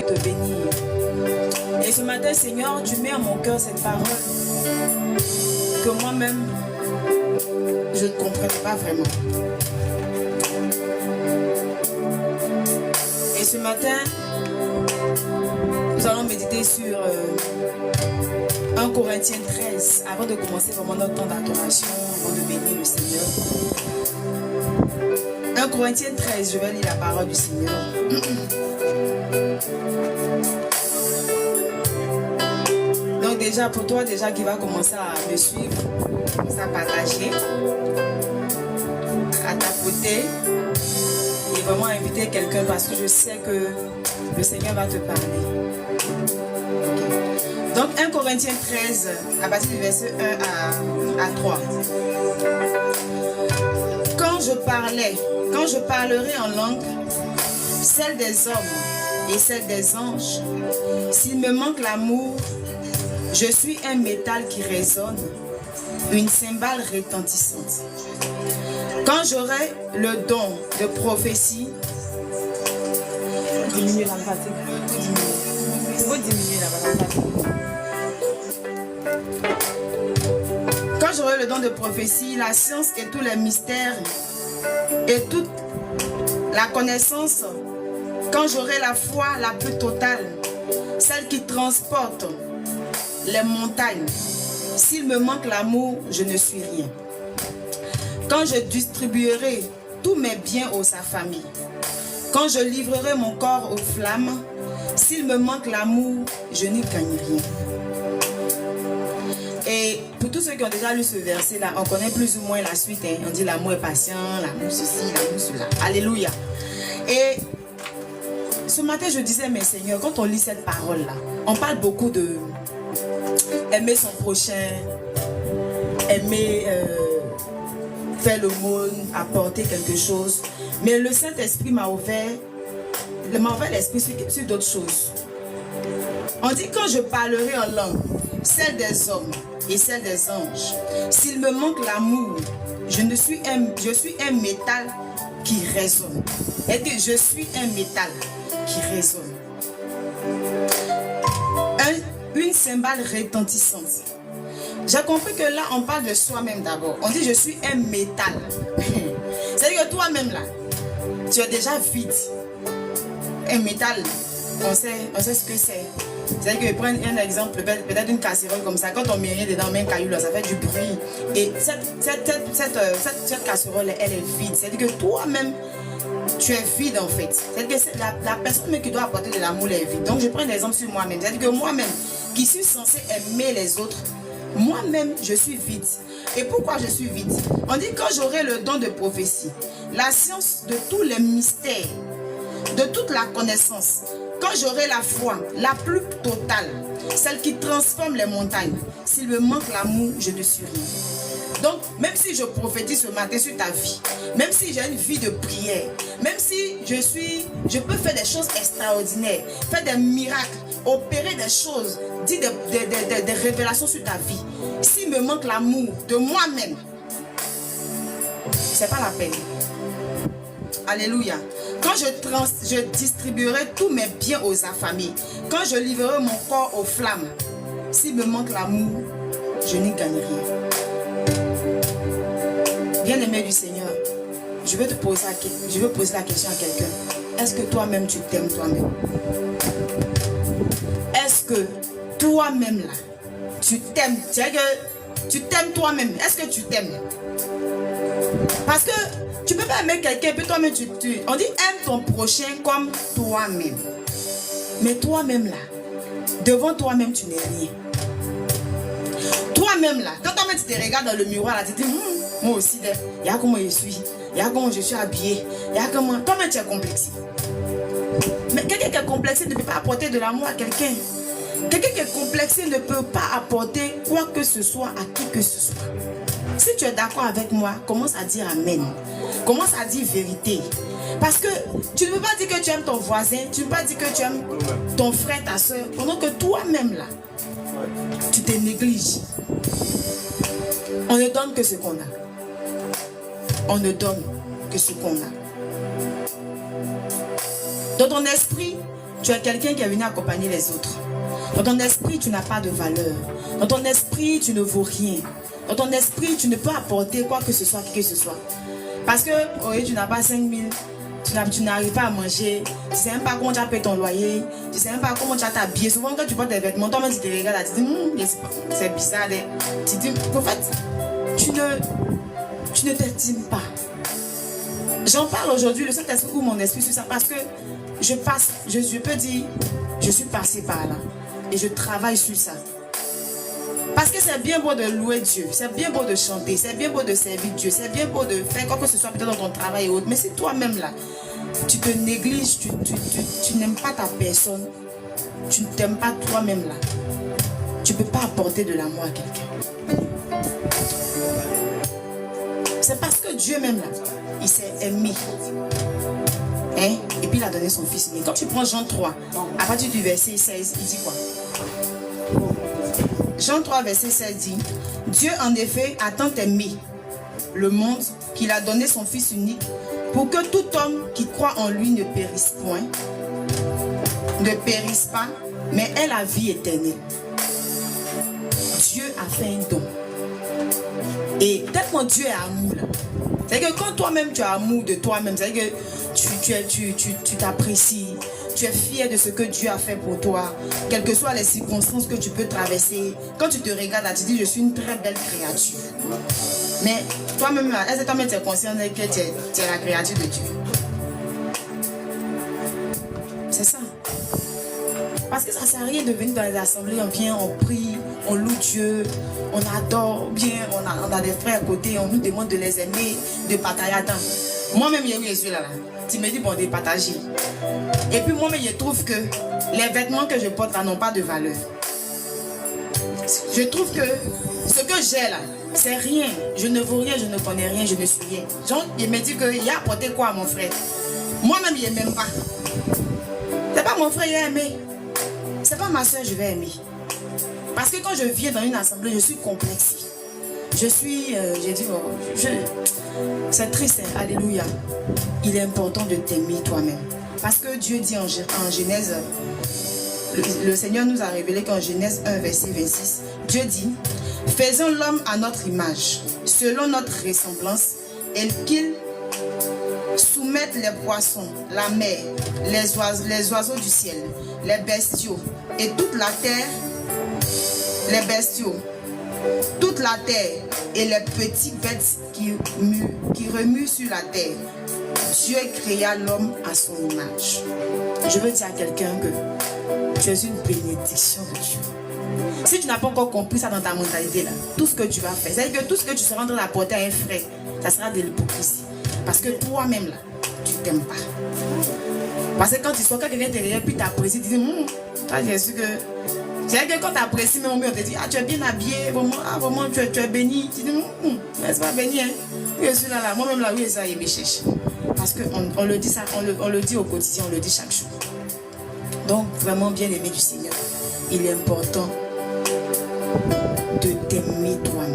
te bénir. Et ce matin, Seigneur, tu mets en mon cœur cette parole que moi-même, je ne comprenais pas vraiment. Et ce matin, nous allons méditer sur 1 Corinthiens 13, avant de commencer vraiment notre temps d'adoration, avant de bénir le Seigneur. 1 Corinthiens 13, je vais lire la parole du Seigneur. Donc déjà, pour toi déjà qui va commencer à me suivre, à partager, à tapoter, et vraiment inviter quelqu'un parce que je sais que le Seigneur va te parler. Okay. Donc 1 Corinthiens 13, à partir du verset 1 à 3. Quand je parlerai en langue, celle des hommes et celle des anges, s'il me manque l'amour, je suis un métal qui résonne, une cymbale retentissante. Quand j'aurai le don de prophétie, diminuer la fatigue. Il faut diminuer la fatigue. Quand j'aurai le don de prophétie, la science et tous les mystères et toute la connaissance, quand j'aurai la foi la plus totale, celle qui transporte les montagnes, s'il me manque l'amour, je ne suis rien. Quand je distribuerai tous mes biens aux affamés, quand je livrerai mon corps aux flammes, s'il me manque l'amour, je n'y gagne rien. Et pour tous ceux qui ont déjà lu ce verset-là, on connaît plus ou moins la suite. Hein. On dit l'amour est patient, l'amour ceci, l'amour cela. Alléluia. Et ce matin, je disais, mais Seigneur, quand on lit cette parole-là, on parle beaucoup de aimer son prochain, aimer faire l'aumône, apporter quelque chose. Mais le Saint-Esprit m'a ouvert l'esprit sur d'autres choses. On dit quand je parlerai en langue, celle des hommes et celle des anges, s'il me manque l'amour, je suis un métal qui résonne. Et que je suis un métal qui résonne. Une cymbale retentissante. J'ai compris que là, on parle de soi-même d'abord. On dit je suis un métal. C'est-à-dire que toi-même là, tu es déjà vide. Un métal, on sait ce que c'est. C'est-à-dire que prendre un exemple, peut-être une casserole comme ça, quand on met rien dedans, même un caillou là, ça fait du bruit. Et cette casserole, elle est vide. C'est-à-dire que toi-même, tu es vide en fait. C'est-à-dire que la personne qui doit apporter de l'amour est vide. Donc je prends un exemple sur moi-même. C'est-à-dire que moi-même, qui suis censé aimer les autres, moi-même, je suis vide. Et pourquoi je suis vide? On dit quand j'aurai le don de prophétie, la science de tous les mystères, de toute la connaissance, quand j'aurai la foi la plus totale, celle qui transforme les montagnes, s'il me manque l'amour, je ne suis rien. Donc, même si je prophétise ce matin sur ta vie, même si j'ai une vie de prière, même si je peux faire des choses extraordinaires, faire des miracles, opérer des choses, dire des révélations sur ta vie, s'il me manque l'amour de moi-même, c'est pas la peine. Alléluia. Quand je distribuerai tous mes biens aux affamés, quand je livrerai mon corps aux flammes, s'il me manque l'amour, je n'y gagne rien. Bien-aimé du Seigneur, je veux poser la question à quelqu'un. Est-ce que toi-même tu t'aimes toi-même? Est-ce que toi-même là, tu t'aimes? C'est-à-dire que tu t'aimes toi-même. Est-ce que tu t'aimes? Parce que tu ne peux pas aimer quelqu'un, puis toi-même on dit aime ton prochain comme toi-même. Mais toi-même là, devant toi-même tu n'es rien. Toi-même là, quand toi-même tu te regardes dans le miroir là, tu te dis moi aussi, il y a comment je suis, il y a comment je suis habillé, il y a comment. Toi-même tu es complexé. Mais quelqu'un qui est complexé ne peut pas apporter de l'amour à quelqu'un. Quelqu'un qui est complexé ne peut pas apporter quoi que ce soit à qui que ce soit. Si tu es d'accord avec moi, commence à dire amen. Commence à dire vérité. Parce que tu ne peux pas dire que tu aimes ton voisin, tu ne peux pas dire que tu aimes ton frère, ta soeur, pendant que toi-même là, tu te négliges. On ne donne que ce qu'on a. On ne donne que ce qu'on a. Dans ton esprit, tu es quelqu'un qui est venu accompagner les autres. Dans ton esprit, tu n'as pas de valeur. Dans ton esprit, tu ne vaux rien. Dans ton esprit, tu ne peux apporter quoi que ce soit, qui que ce soit. Parce que oui, tu n'as pas 5 000, tu n'arrives pas à manger, tu ne sais même pas comment tu as payé ton loyer, tu ne sais même pas comment tu as t'habillé. Souvent, quand tu portes des vêtements, toi-même tu te regardes, tu te dis, c'est bizarre. Tu te dis, en fait, tu ne t'estimes pas. J'en parle aujourd'hui, le Saint-Esprit ouvre mon esprit sur ça parce que je peux dire, je suis passé par là et je travaille sur ça. Parce que c'est bien beau de louer Dieu, c'est bien beau de chanter, c'est bien beau de servir Dieu, c'est bien beau de faire quoi que ce soit peut-être dans ton travail et autres. Mais c'est toi-même là, tu te négliges, tu n'aimes pas ta personne, tu ne t'aimes pas toi-même là. Tu ne peux pas apporter de l'amour à quelqu'un. C'est parce que Dieu même là, il s'est aimé. Hein? Et puis il a donné son fils. Mais quand tu prends Jean 3, à partir du verset 16, il dit quoi? Jean 3, verset 16 dit, Dieu en effet a tant aimé le monde qu'il a donné son fils unique pour que tout homme qui croit en lui ne périsse point, ne périsse pas, mais ait la vie éternelle. Dieu a fait un don. Et tellement Dieu est amour là. C'est-à-dire que quand toi-même tu as amour de toi-même, c'est-à-dire que tu t'apprécies, tu es fier de ce que Dieu a fait pour toi, quelles que soient les circonstances que tu peux traverser. Quand tu te regardes là, tu dis je suis une très belle créature. Mais toi-même, est-ce que toi-même tu es conscient que tu es la créature de Dieu? C'est ça. Parce que ça ne sert à rien de venir dans les assemblées, on vient, on prie, on loue Dieu, on adore bien, on a des frères à côté, on nous demande de les aimer, de partager. Attends, moi-même, je suis là. Tu me dis, bon, de partager. Et puis moi-même, je trouve que les vêtements que je porte là n'ont pas de valeur. Je trouve que ce que j'ai là, c'est rien. Je ne vaux rien, je ne connais rien, je ne suis rien. Genre, il me dit qu'il a apporté quoi à mon frère? Moi-même, je n'aime pas. C'est pas mon frère, il a aimé. C'est pas ma soeur, je vais aimer. Parce que quand je viens dans une assemblée, je suis complexée. Je suis, j'ai dit, c'est triste, hein, alléluia. Il est important de t'aimer toi-même. Parce que Dieu dit en Genèse, le Seigneur nous a révélé qu'en Genèse 1, verset 26, Dieu dit, faisons l'homme à notre image, selon notre ressemblance, et qu'il soumette les poissons, la mer, les oiseaux du ciel, les bestiaux, et toute la terre, les bestiaux, toute la terre, et les petits bêtes qui remuent sur la terre. Dieu créa l'homme à son image. Je veux dire à quelqu'un que tu es une bénédiction de Dieu. Si tu n'as pas encore compris ça dans ta mentalité là, tout ce que tu vas faire, c'est-à-dire que tout ce que tu seras en train d'apporter à un frère, ça sera de l'hypocrisie. Parce que toi-même là, tu ne t'aimes pas. Parce que quand tu sors, quand quelqu'un te regarde, puis t'apprécies, tu dis, toi j'ai su que... C'est-à-dire que quand tu apprécies, même on te dit, ah tu es bien habillé, vraiment tu es béni. Tu dis, c'est pas béni, hein. Oui, je suis là, moi-même là, oui, ça, il me cherche. Parce qu'on le dit ça, on le dit au quotidien, on le dit chaque jour. Donc, vraiment bien aimé du Seigneur, il est important de t'aimer toi-même.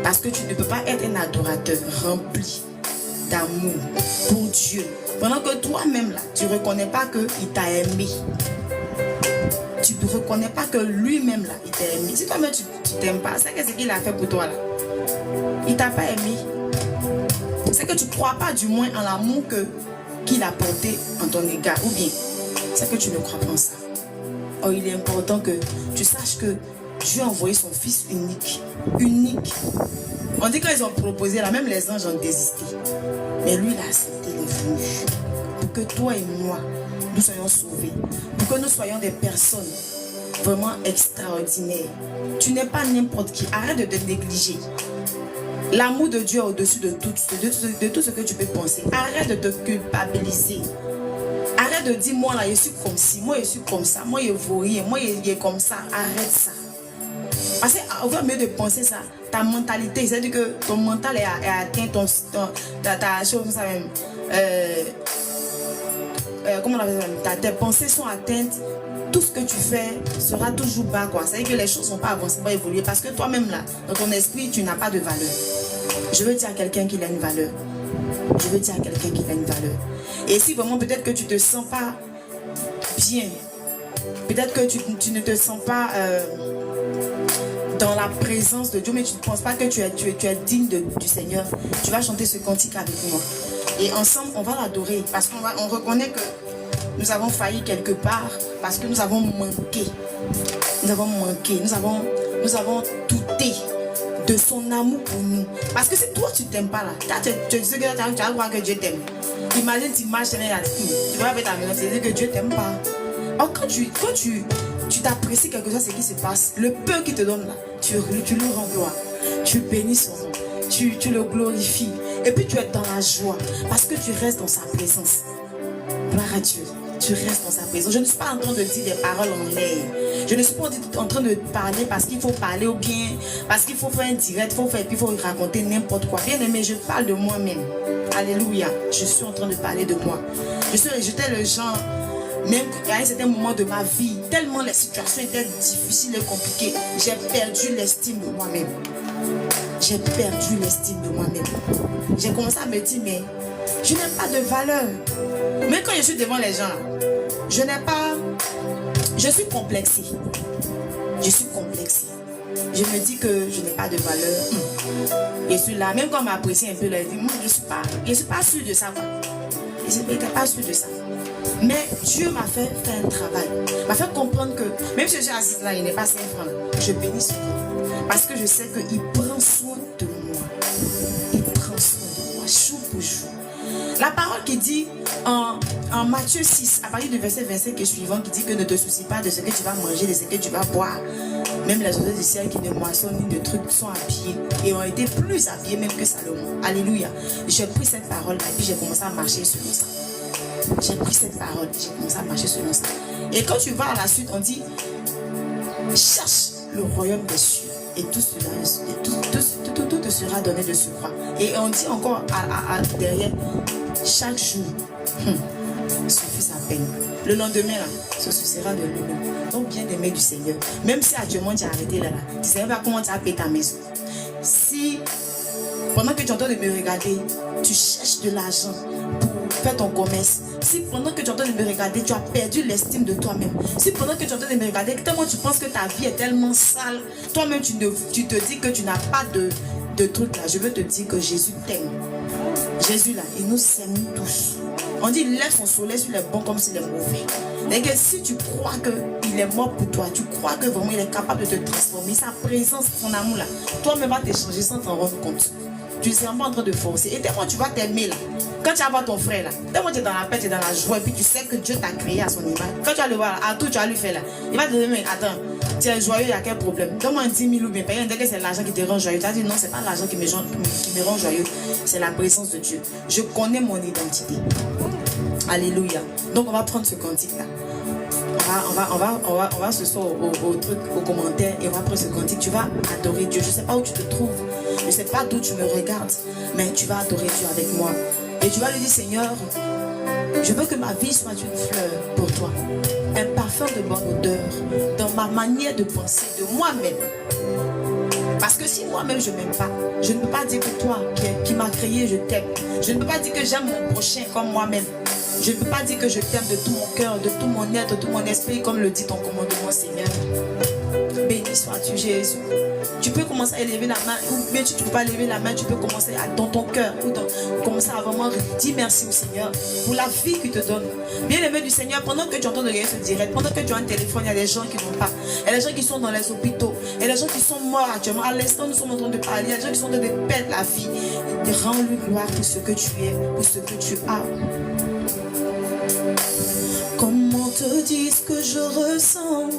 Parce que tu ne peux pas être un adorateur rempli d'amour pour Dieu. Pendant que toi-même là, tu ne reconnais pas qu'il t'a aimé. Tu ne reconnais pas que lui-même là, il t'a aimé. Si toi-même tu ne t'aimes pas, c'est ce qu'il a fait pour toi là. Il ne t'a pas aimé. C'est que tu ne crois pas du moins en l'amour qu'il a porté en ton égard. Ou bien, c'est que tu ne crois pas en ça. Or, il est important que tu saches que Dieu a envoyé son fils unique. Unique. On dit qu'ils ont proposé là, même les anges ont désisté. Mais lui, il a accepté, il est venu. Pour que toi et moi, nous soyons sauvés. Pour que nous soyons des personnes vraiment extraordinaires. Tu n'es pas n'importe qui. Arrête de te négliger. L'amour de Dieu est au-dessus de tout ce que tu peux penser. Arrête de te culpabiliser. Arrête de dire, moi là, je suis comme ci, moi je suis comme ça, moi je ne vaux rien, moi je suis comme ça. Arrête ça. Parce qu'au mieux de penser ça, ta mentalité, c'est-à-dire que ton mental est atteint, ta chose comme ça même. Comment on appelle ça? Tes pensées sont atteintes. Tout ce que tu fais sera toujours bas, quoi. C'est-à-dire que les choses ne sont pas avancées, pas évoluer. Parce que toi-même, là, dans ton esprit, tu n'as pas de valeur. Je veux dire à quelqu'un qu'il a une valeur. Je veux dire à quelqu'un qu'il a une valeur. Et si vraiment, peut-être que tu ne te sens pas bien. Peut-être que tu ne te sens pas dans la présence de Dieu, mais tu ne penses pas que tu es digne du Seigneur. Tu vas chanter ce cantique avec moi. Et ensemble, on va l'adorer parce qu'on reconnaît que nous avons failli quelque part, parce que nous avons manqué. Nous avons manqué, nous avons douté de son amour pour nous. Parce que c'est toi, tu t'aimes pas là. Tu vas croire que Dieu t'aime. Imagine, tu marches, tu vas avec ta maison, tu dis que Dieu t'aime pas. Or, quand tu t'apprécies quelque chose, ce qui se passe, le peu qu'il te donne là, tu lui rends gloire. Tu bénis son nom. Tu le glorifies. Et puis tu es dans la joie parce que tu restes dans sa présence. Gloire à Dieu. Tu restes dans sa présence. Je ne suis pas en train de dire des paroles en l'air. Je ne suis pas en train de parler parce qu'il faut parler ou bien parce qu'il faut faire un direct, il faut raconter n'importe quoi. Bien aimé, je parle de moi-même. Alléluia. Je suis en train de parler de moi. J'étais le genre, même à un certain moment de ma vie, tellement les situations étaient difficiles et compliquées, j'ai perdu l'estime de moi-même. J'ai perdu l'estime de moi-même. J'ai commencé à me dire, mais je n'ai pas de valeur. Mais quand je suis devant les gens, je suis complexée. Je suis complexée. Je me dis que je n'ai pas de valeur. Et celui-là, même quand on m'apprécie un peu, là, je dis, je suis pas sûre de ça. Je n'étais pas sûre de ça. Mais Dieu m'a fait faire un travail. M'a fait comprendre que, même si je suis assise là, il n'est pas 5 francs. Je bénis son nom. Parce que je sais qu'il prend soin de moi. Il prend soin de moi, jour pour jour. La parole qui dit en Matthieu 6, à partir du verset 25 et suivant, qui dit que ne te soucie pas de ce que tu vas manger, de ce que tu vas boire. Même les oiseaux du ciel qui ne moissonnent ni de trucs sont habillés et ont été plus habillés même que Salomon. Alléluia. J'ai pris cette parole et puis j'ai commencé à marcher selon ça. J'ai pris cette parole et j'ai commencé à marcher selon ça. Et quand tu vas à la suite, on dit cherche le royaume des cieux et tout te sera donné de surcroît. Et on dit encore derrière chaque jour suffit sa peine. Le lendemain là, ce sera de lui-même. Donc bien aimé du Seigneur, même si actuellement tu as arrêté là, tu ne sais pas comment tu as payé ta maison. Si pendant que tu es en train de me regarder, tu cherches de l'argent pour faire ton commerce. Si pendant que tu es en train de me regarder, tu as perdu l'estime de toi-même. Si pendant que tu es en train de me regarder, tellement tu penses que ta vie est tellement sale, toi-même tu te dis que tu n'as pas de truc là. Je veux te dire que Jésus t'aime. Jésus là, il nous aime tous. On dit, il lève son soleil sur les bons comme sur les mauvais. Et que si tu crois qu'il est mort pour toi, tu crois que vraiment il est capable de te transformer, sa présence, son amour là, toi-même va t'échanger sans t'en rendre compte. Tu ne seras pas en train de forcer. Et tellement tu vas t'aimer là. Quand tu vas voir ton frère là, tellement tu es dans la paix, tu es dans la joie, et puis tu sais que Dieu t'a créé à son image. Quand tu vas le voir, à tout tu vas lui faire là, il va te dire, mais attends, tu es joyeux, il y a quel problème? Donne-moi 10 000 ou bien paye. On dit que c'est l'argent qui te rend joyeux. Tu as dit non, c'est pas l'argent qui me rend joyeux, c'est la présence de Dieu. Je connais mon identité. Alléluia. Donc on va prendre ce cantique là. On va se soir au truc, au commentaire, et on va prendre ce cantique. Tu vas adorer Dieu. Je ne sais pas où tu te trouves. Je ne sais pas d'où tu me regardes. Mais tu vas adorer Dieu avec moi. Et tu vas lui dire, Seigneur, je veux que ma vie soit une fleur pour toi. Un parfum de bonne odeur dans ma manière de penser, de moi-même. Parce que si moi-même je ne m'aime pas, je ne peux pas dire que toi qui m'as créé, je t'aime. Je ne peux pas dire que j'aime mon prochain comme moi-même. Je ne peux pas dire que je t'aime de tout mon cœur, de tout mon être, de tout mon esprit, comme le dit ton commandement, Seigneur. Béni sois-tu, Jésus. Tu peux commencer à élever la main, ou bien tu ne peux pas lever la main, tu peux commencer dans ton cœur, ou commencer à vraiment dire merci au Seigneur pour la vie qu'il te donne. Bien aimé du Seigneur, pendant que tu entends de regarder ce direct, pendant que tu as un téléphone, il y a des gens qui n'ont pas. Il y a des gens qui sont dans les hôpitaux, il y a des gens qui sont morts actuellement. À l'instant, nous sommes en train de parler, il y a des gens qui sont en train de perdre la vie. Rends-lui gloire pour ce que tu es, pour ce que tu as. Comment te dire ce que je ressens?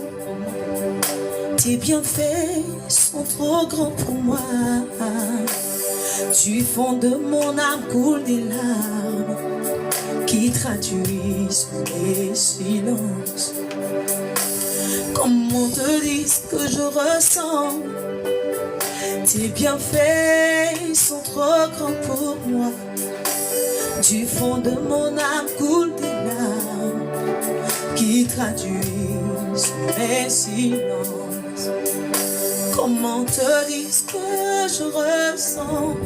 Tes bienfaits sont trop grands pour moi. Du fond de mon âme coulent des larmes qui traduisent les silences. Comment te dire ce que je ressens? Tes bienfaits sont trop grands pour moi. Du fond de mon âme coulent des larmes qui traduisent mes silences. Comment te dire ce que je ressens?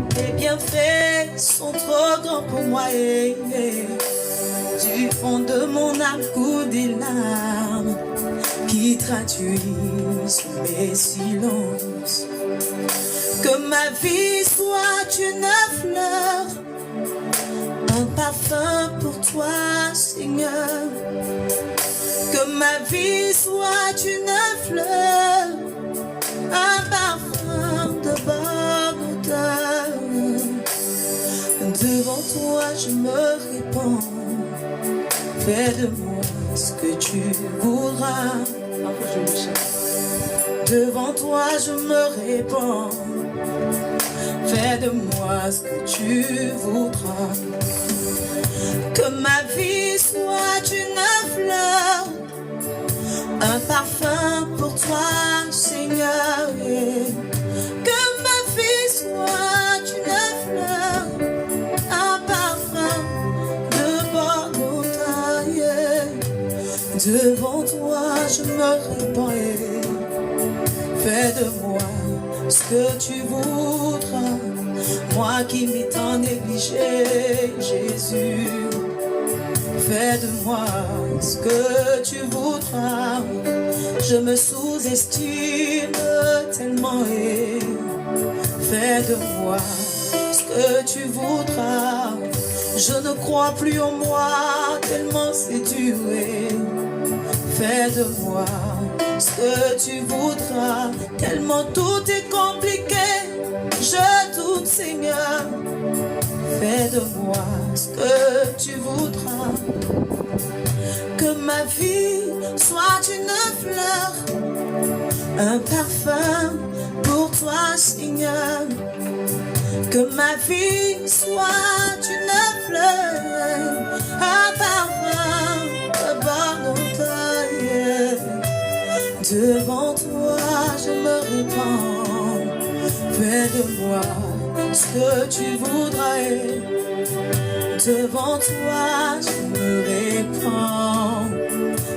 Tes bienfaits sont trop grands pour moi. Du Du fond de mon âme coulent des larmes qui traduisent mes silences. Que ma vie soit une fleur, un parfum pour toi, Seigneur. Que ma vie soit une fleur, un parfum de bonne odeur. Devant toi je me répands. Fais de moi ce que tu voudras. Devant toi je me répands. Fais de moi ce que tu voudras. Que ma vie soit une fleur, un parfum pour toi, Seigneur. Que ma vie soit une fleur, un parfum de bonne odeur. Devant toi je me répands. Fais de moi ce que tu voudras. Moi qui m'ai tant négligé, Jésus. Fais de moi ce que tu voudras. Je me sous-estime tellement. Fais de moi ce que tu voudras. Je ne crois plus en moi tellement c'est dur. Fais de moi ce que tu voudras, tellement tout est compliqué. Je doute, Seigneur. Fais de moi ce que tu voudras. Que ma vie soit une fleur, un parfum pour toi, Seigneur. Que ma vie soit une fleur, un parfum de bonne odeur. Devant toi je me répands. Fais de moi ce que tu voudras. Devant toi je me répands.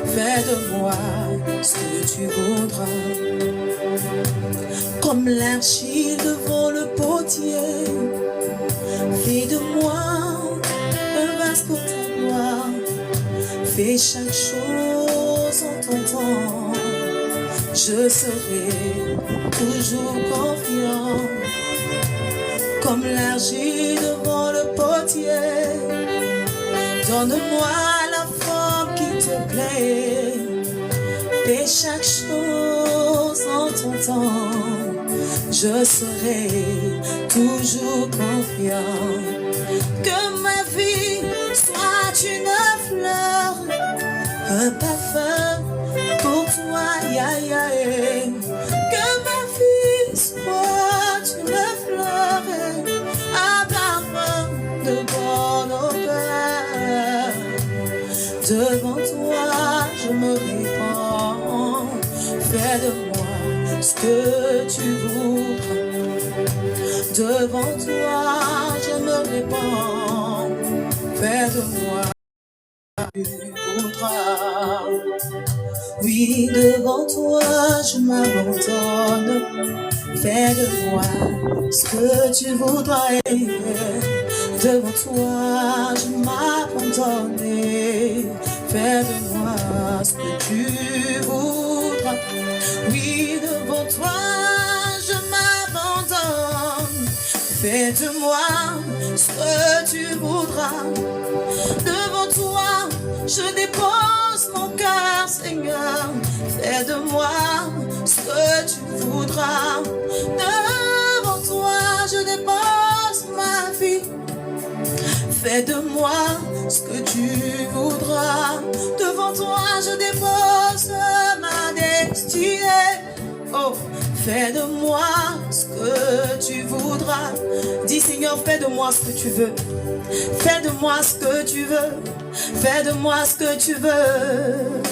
Fais de moi ce que tu voudras. Comme l'argile devant le potier, fais de moi un vase pour ta gloire. Fais chaque chose en ton temps. Je serai toujours confiant. Comme l'argile devant le potier, donne-moi la forme qui te plaît. Fais chaque chose en ton temps. Je serai toujours confiant. Que ma vie soit une fleur, un parfum pour toi, ya, ya, que ma vie soit une fleur, un parfum de bonne odeur. Devant toi je me répands. Fais de moi ce que tu voudras. Devant toi je me répands. Fais de moi ce que tu voudras. Oui, devant toi je m'abandonne. Fais de moi ce que tu voudras. Devant toi je m'abandonne. Fais de moi ce que tu voudras. Oui, devant toi je m'abandonne. Fais de moi ce que tu voudras. Devant toi je dépose mon cœur, Seigneur. Fais de moi ce que tu voudras. Devant toi je dépose ma vie. Fais de moi ce que tu voudras. Devant toi je dépose ma destinée. Oh, fais de moi ce que tu voudras. Dis, Seigneur, fais de moi ce que tu veux. Fais de moi ce que tu veux. Fais de moi ce que tu veux.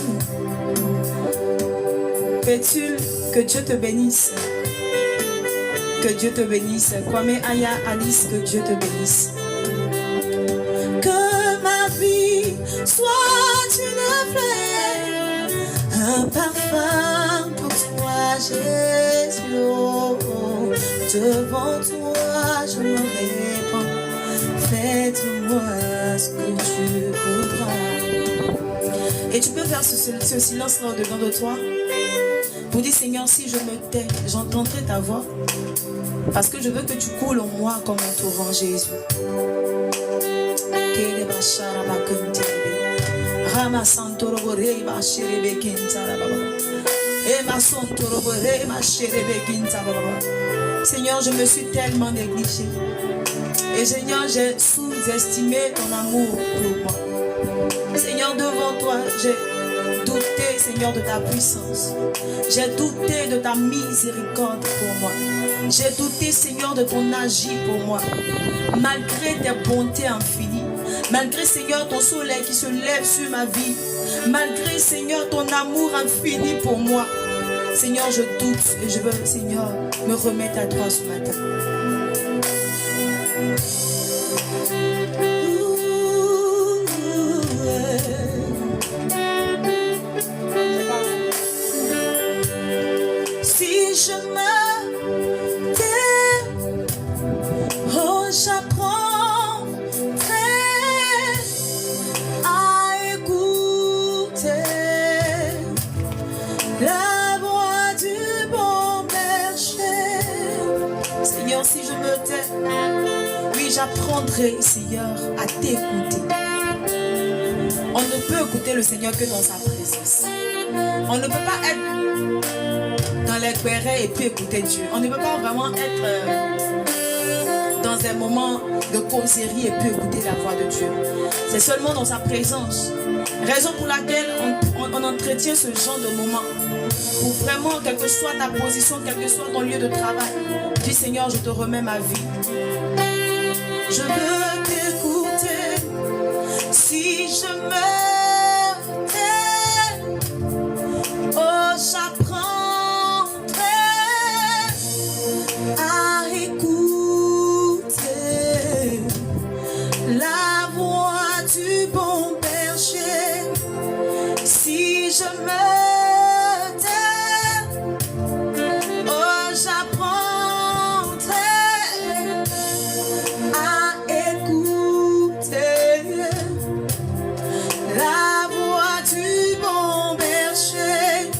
Pétule, que Dieu te bénisse. Que Dieu te bénisse. Kwame Aya Alice, que Dieu te bénisse. Que ma vie soit une fleur, un parfum pour toi, Jésus. Oh, oh. Devant toi je me répands. Fais de moi ce que tu voudras. Et tu peux faire ce silence-là au-devant de toi. Pour dire, Seigneur, si je me tais, j'entendrai ta voix. Parce que je veux que tu coules en moi comme un torrent, Jésus. Seigneur, je me suis tellement négligée. Et Seigneur, j'ai sous-estimé ton amour pour moi. Seigneur, devant toi, j'ai douté, Seigneur, de ta puissance. J'ai douté de ta miséricorde pour moi. J'ai douté, Seigneur, de ton agir pour moi. Malgré tes bontés infinies, malgré, Seigneur, ton soleil qui se lève sur ma vie, malgré, Seigneur, ton amour infini pour moi, Seigneur, je doute et je veux, Seigneur, me remettre à toi ce matin. Si je me tais, oh, j'apprendrai à écouter la voix du bon berger. Seigneur, si je me tais, oui, j'apprendrai, Seigneur, à t'écouter. On ne peut écouter le Seigneur que dans sa présence. On ne peut pas être dans les querelles et puis écouter Dieu. On ne peut pas vraiment être dans un moment de causerie et puis écouter la voix de Dieu. C'est seulement dans sa présence. Raison pour laquelle on entretient ce genre de moment. Pour vraiment, quelle que soit ta position, quel que soit ton lieu de travail, dis Seigneur, je te remets ma vie. Je veux t'écouter. Si je me tais, oh, j'apprendrai à écouter la voix du bon berger. Si je me tais, oh, j'apprendrai à écouter la voix du bon berger.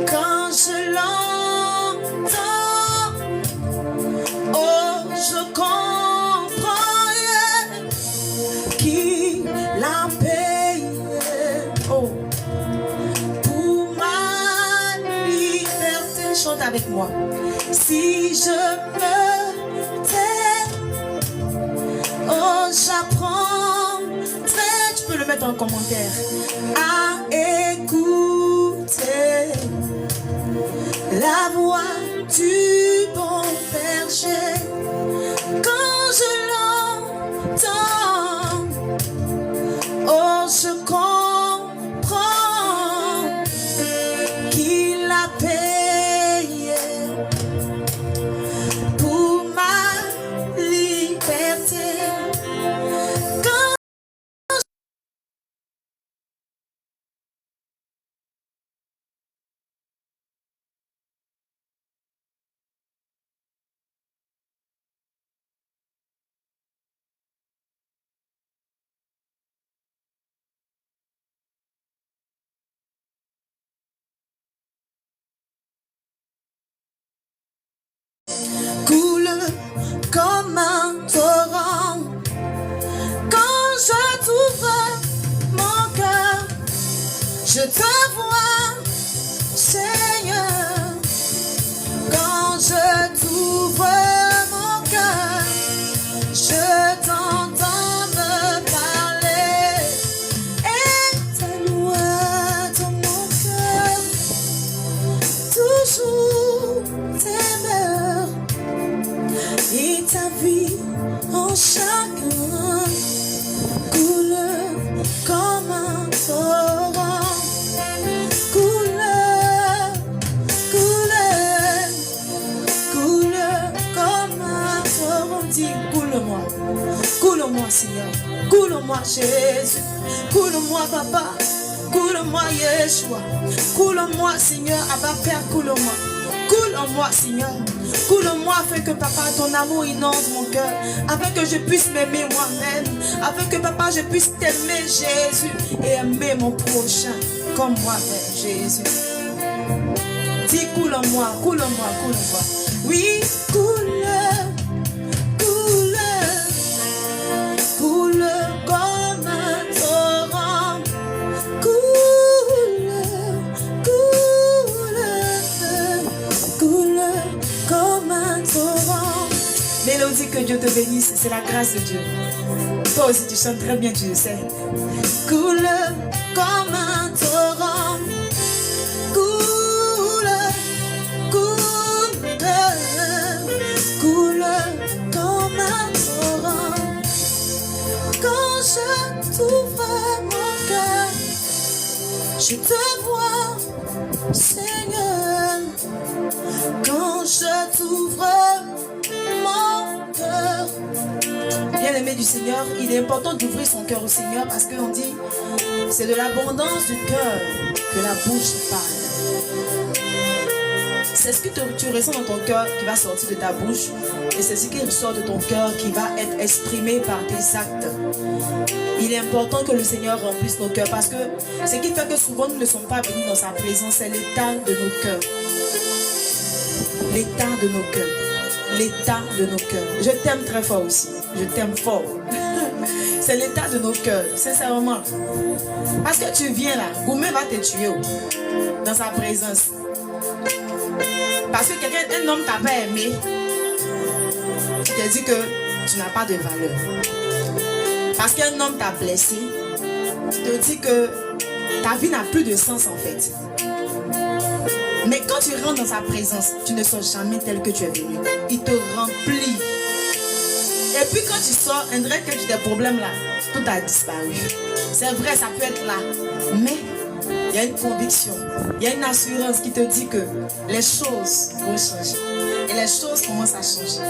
Quand je l'entends, oh, je comprends qu'il a payé, oh, pour ma liberté. Chante avec moi. Si je me tais, oh, j'apprends. Tu peux le mettre en commentaire. À écouter la voix du bon berger. Quand je l'entends, oh, je comprends qu'il a payé pour ma liberté. Coule comme un torrent. Quand je t'ouvre mon cœur, je te vois, Seigneur. Quand je t'ouvre mon cœur, je t'entends me parler. Et ta loi dans mon cœur, toujours t'aimer. Et ta vie en chacun coule comme un torrent. Coule, coule, coule comme un torrent. Dis, coule-moi, coule-moi Seigneur, coule-moi Jésus, coule-moi Papa, coule-moi Yeshua, coule-moi Seigneur, Abba Père, coule-moi. Coule en moi, Seigneur. Coule en moi afin que, papa, ton amour inonde mon cœur. Afin que je puisse m'aimer moi-même. Afin que, papa, je puisse t'aimer, Jésus. Et aimer mon prochain comme moi-même, Jésus. Dis, coule en moi, coule en moi, coule en moi. Oui, coule, coule, coule comme un torrent. Coule, coule, coule comme un torrent. Mélodie, que Dieu te bénisse, c'est la grâce de Dieu. Toi aussi tu chantes très bien, tu le sais. Coule comme un torrent. Coule, coule, coule comme un torrent. Quand je t'ouvre mon cœur, je te vois, Seigneur. Quand je t'ouvre mon cœur. Bien-aimé du Seigneur, il est important d'ouvrir son cœur au Seigneur parce qu'on dit c'est de l'abondance du cœur que la bouche parle. C'est ce que tu ressens dans ton cœur qui va sortir de ta bouche et c'est ce qui ressort de ton cœur qui va être exprimé par tes actes. Il est important que le Seigneur remplisse nos cœurs parce que ce qui fait que souvent nous ne sommes pas venus dans sa présence, c'est l'état de nos cœurs. L'état de nos cœurs. L'état de nos cœurs. Je t'aime très fort aussi. Je t'aime fort. C'est l'état de nos cœurs, sincèrement. Parce que tu viens là, Goumé va te tuer dans sa présence. Parce que un homme t'a pas aimé, tu te dis que tu n'as pas de valeur. Parce qu'un homme t'a blessé, tu te dis que ta vie n'a plus de sens en fait. Mais quand tu rentres dans sa présence, tu ne sors jamais tel que tu es venu. Il te remplit. Et puis quand tu sors, on dirait que tu as des problèmes là. Tout a disparu. C'est vrai, ça peut être là. Mais il y a une conviction. Il y a une assurance qui te dit que les choses vont changer. Et les choses commencent à changer.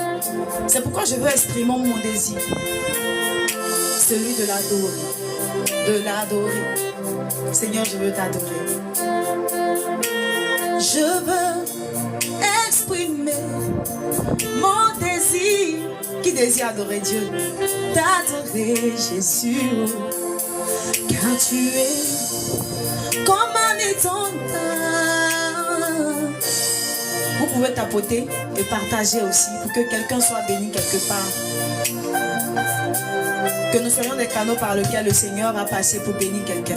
C'est pourquoi je veux exprimer mon désir. Celui de l'adorer. De l'adorer. Seigneur, je veux t'adorer. Je veux exprimer mon désir. Qui désire adorer Dieu? T'adorer Jésus. Car tu es comme un étendard. Vous pouvez tapoter et partager aussi pour que quelqu'un soit béni quelque part. Que nous soyons des canaux par lesquels le Seigneur va passer pour bénir quelqu'un.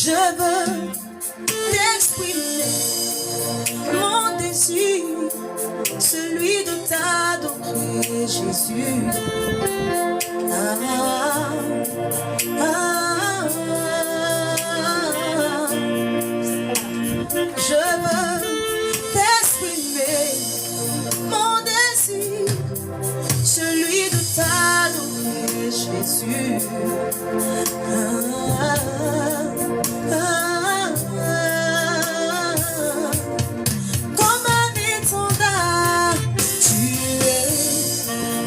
Je veux t'exprimer mon désir, celui de t'adorer, Jésus. Je veux t'exprimer mon désir, celui de t'adorer, Jésus. Comme un étendard, tu es.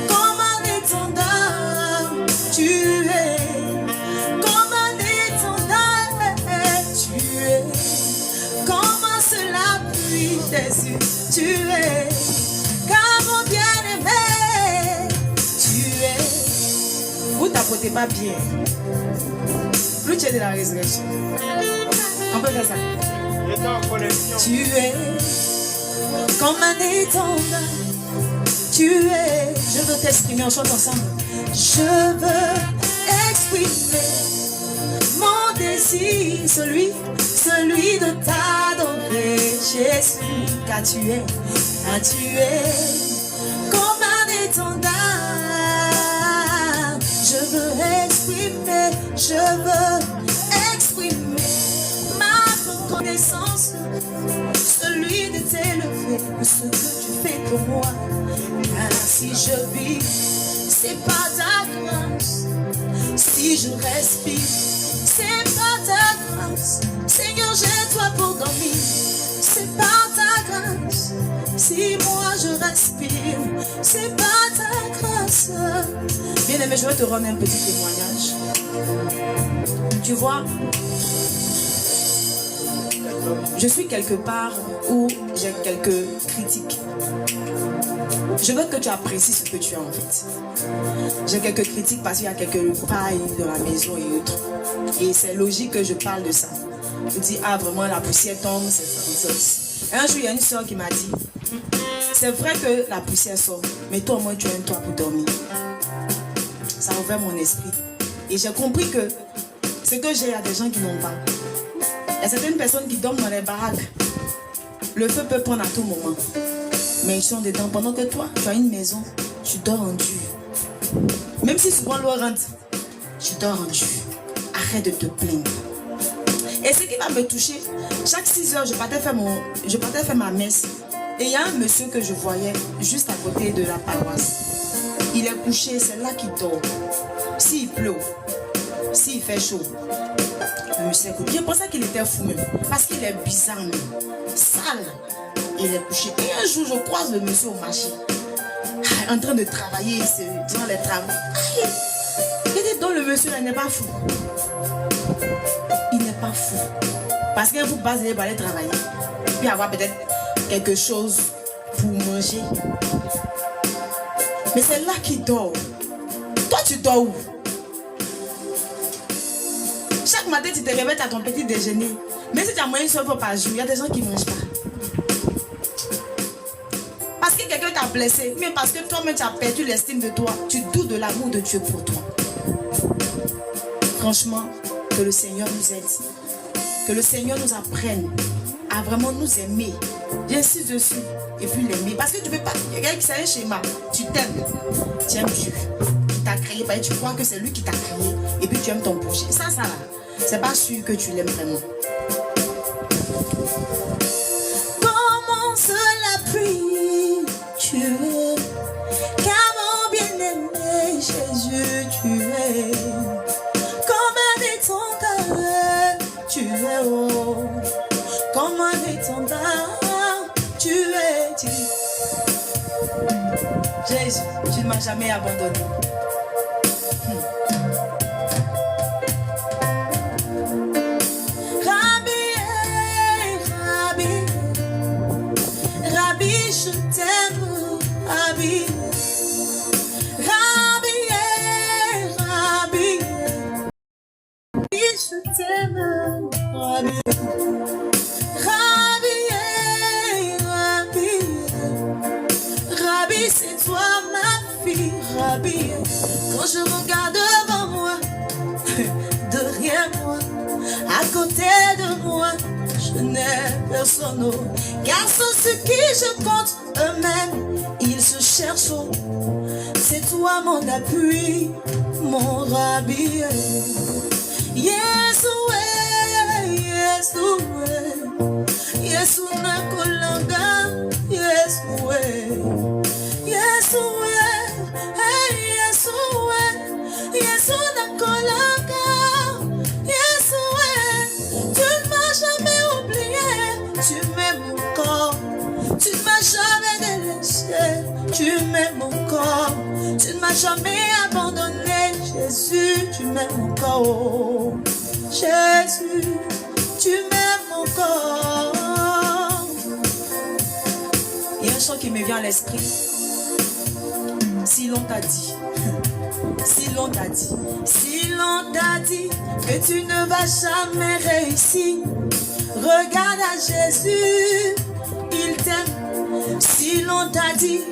Comme un étendard, tu es. Comme un étendard, tu es. Comment cela pluie des yeux, tu es. Car mon bien-aimé, tu es. Vous tapotez pas bien. Plus tu es de la résurrection. On peut faire ça. Tu es comme un étendard. Tu es. Je veux t'exprimer, on chante ensemble. Je veux exprimer mon désir, celui de t'adorer, Jésus. Car tu es comme un étendard. Je veux exprimer ma reconnaissance, celui de t'élever, ce que tu fais pour moi. Car si je vis, c'est pas ta grâce. Si je respire, c'est pas ta grâce. Seigneur, j'ai toi pour dormir, c'est pas ta grâce. Si moi je respire, c'est pas ta grâce. Bien-aimé, je vais te rendre un petit témoignage. Tu vois, je suis quelque part où j'ai quelques critiques. Je veux que tu apprécies ce que tu as en fait. J'ai quelques critiques parce qu'il y a quelques pailles dans la maison et autres. Et c'est logique que je parle de ça. Je dis, ah vraiment la poussière tombe, c'est ça. Un jour, il y a une soeur qui m'a dit, c'est vrai que la poussière sort, mais toi au moins tu as un toit pour dormir. Ça a ouvert mon esprit. Et j'ai compris que ce que j'ai, il y a des gens qui n'ont pas. Il y a certaines personnes qui dorment dans les baraques. Le feu peut prendre à tout moment. Mais ils sont dedans. Pendant que toi, tu as une maison, tu dors en dur. Même si souvent l'eau rentre, tu dors en dur. Arrête de te plaindre. Et ce qui va me toucher, chaque 6 heures, je partais faire ma messe. Et il y a un monsieur que je voyais juste à côté de la paroisse. Il est couché, c'est là qu'il dort. S'il pleut, s'il fait chaud, le monsieur est couché. Je pensais qu'il était fou même. Parce qu'il est bizarre même. Sale. Il est couché. Et un jour, je croise le monsieur au marché. En train de travailler dans les travaux. Il dit donc le monsieur là n'est pas fou. Il n'est pas fou. Parce qu'il faut pas aller travailler. Puis avoir peut-être quelque chose pour manger. Mais c'est là qu'il dort. Toi, tu dors où? Chaque matin, tu te réveilles à ton petit déjeuner. Mais si tu as moins une seule fois par jour, il y a des gens qui ne mangent pas. Parce que quelqu'un t'a blessé, mais parce que toi-même tu as perdu l'estime de toi, tu doutes de l'amour de Dieu pour toi. Franchement, que le Seigneur nous aide. Que le Seigneur nous apprenne à vraiment nous aimer. J'insiste dessus. Et puis l'aimer. Parce que tu ne peux pas. Quelqu'un qui c'est un schéma. Tu t'aimes. Tu aimes Dieu. Il t'a créé. Tu crois que c'est lui qui t'a créé. Et puis tu aimes ton projet. Ça là. C'est pas sûr que tu l'aimes vraiment. Comment cela prie tu es, car mon bien-aimé Jésus tu es. Comme un étendard tu es haut. Comme un étendard tu es dit. Jésus, tu ne m'as jamais abandonné. Je t'aime, Rabbi. Rabbi, Rabbi. Je t'aime, Rabbi. Rabbi, Rabbi. Rabbi, c'est toi ma fille, Rabbi. Quand je regarde devant moi, derrière moi, à côté de moi, je n'ai personne, car ceux qui je compte eux-mêmes, ils se cherchent. C'est toi mon appui, mon Rabbi. Yesoué, Yesoué, Yesoué nakolanga, Yesoué, Yesoué, Yesoué, Yesoué nakolanga. Tu m'aimes encore, tu ne m'as jamais délaissé, tu m'aimes encore, tu ne m'as jamais abandonné, Jésus, tu m'aimes encore, Jésus, tu m'aimes encore. Il y a un chant qui me vient à l'esprit. Si l'on t'a dit, si l'on t'a dit, si l'on t'a dit que tu ne vas jamais réussir, regarde à Jésus, il t'aime. Si l'on t'a dit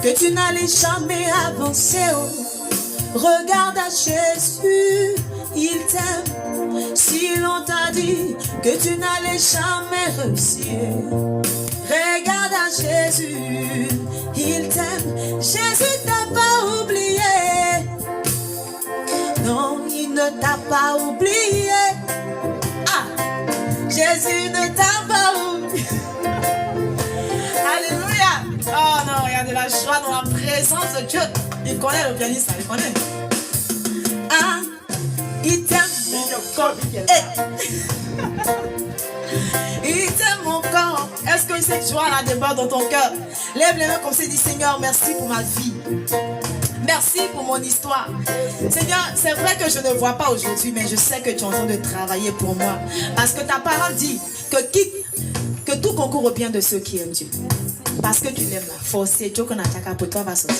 que tu n'allais jamais avancer, regarde à Jésus, il t'aime. Si l'on t'a dit que tu n'allais jamais réussir, regarde à Jésus, il t'aime. Jésus t'a pas oublié. Non, il ne t'a pas oublié. Jésus ne t'a pas oublié. Alléluia. Oh non, il y a de la joie dans la présence de Dieu. Il connaît le pianiste, il connaît. Ah, il t'aime. Il t'aime encore. Est-ce que cette joie là déborde dans ton cœur? Lève les mains comme ça et dis Seigneur, merci pour ma vie. Merci pour mon histoire. Seigneur, c'est vrai que je ne vois pas aujourd'hui, mais je sais que tu es en train de travailler pour moi. Parce que ta parole dit que tout concourt au bien de ceux qui aiment Dieu. Parce que tu l'aimes là. Forcé, Dieu qu'on a pour toi va sortir.